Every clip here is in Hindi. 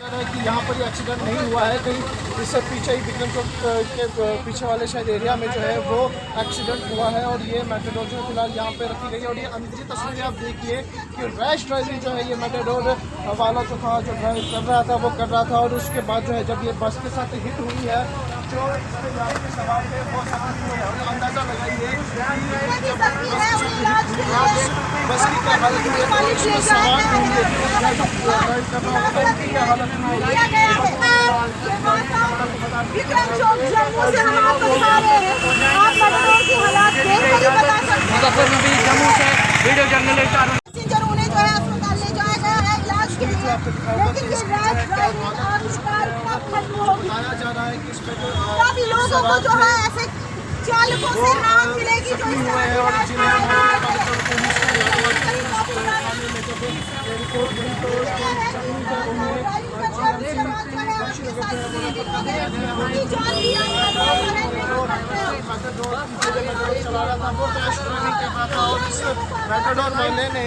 कि यहाँ पर ये एक्सीडेंट नहीं हुआ है, कहीं इससे पीछे ही विक्रम चौक के पीछे वाले शायद एरिया में जो है वो एक्सीडेंट हुआ है। और ये मेटाडोर जो है फिलहाल यहाँ पे रखी गई है। और ये अंदर तस्वीरें आप देखिए कि रैश ड्राइविंग जो है ये मेटाडोर वाला जो था, जो ड्राइव कर रहा था वो कर रहा था। और उसके बाद जो है जब ये बस के साथ हिट हुई है, जो इसमें गाड़ी के सवार थे वो अंदाज़ा लगाइए बस की क्या हालत हुई है, तो इसमें सवार होंगे ड्राइव कर रहा होगा उनकी क्या हालत हुई है। विक्रम चौक जम्मू से हम आपको दिखा रहे हैं, आप मेट्रो की हालात देख कर ही बता सकते हैं। जम्मू से वीडियो जर्नलिस्ट पैसेंजर उन्हें जो है अस्पताल ले जाया गया है इलाज के लिए, लेकिन ये रैश ड्राइविंग आविष्कार कब खत्म होगी? बताया जा रहा है कि इसमें जो काफी लोगों को जो है ऐसे चालकों से राहत मिलेगी जो इस तरह की रैश चला रहा था वो रैश ड्राइविंग कर रहा था। और इस मेटाडोर वाले ने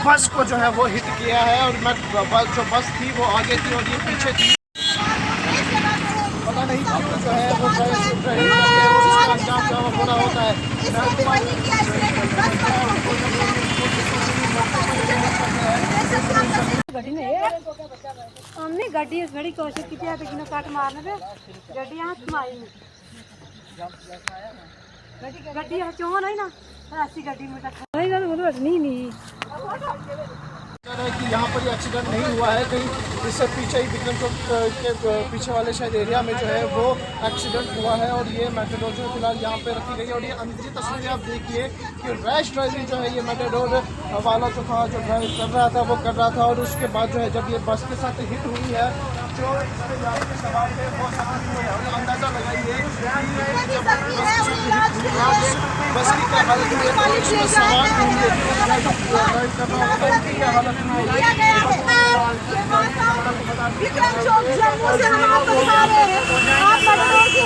बस को जो है वो हिट किया है। और जो बस थी वो आगे थी और ये पीछे थी। पता नहीं क्यों जो है वो अंजाम जो हो रहा होता है। हमने गड्डी बड़ी कोशिश की थी लेकिन काट मारने पे गड्डी यहाँ मारी गड्डी यहाँ क्यों नहीं ना ऐसी गड्डी में नहीं कि यहाँ पर ये एक्सीडेंट नहीं हुआ है, कहीं इससे पीछे ही विक्रम चौक के पीछे वाले शायद एरिया में जो है वो एक्सीडेंट हुआ है। और ये मेटाडोर जो है फिलहाल यहाँ पे रखी गई है। और ये अंदर तस्वीरें आप देखिए कि रैश ड्राइविंग जो है ये मेटाडोर वाला जो था, जो ड्राइव कर रहा था वो कर रहा था। और उसके बाद जो है जब ये बस के साथ हिट हुई है, जो इसमें गाड़ी के सवार थे वो अंदाज़ा लगाइए बस की क्या हालत हुई है, तो इसमें सवार होंगे ड्राइव कर रहा होगा उनकी क्या हालत हुई है। विक्रम चौक जम्मू से हम आपको दिखा रहे हैं, आप मेट्रो की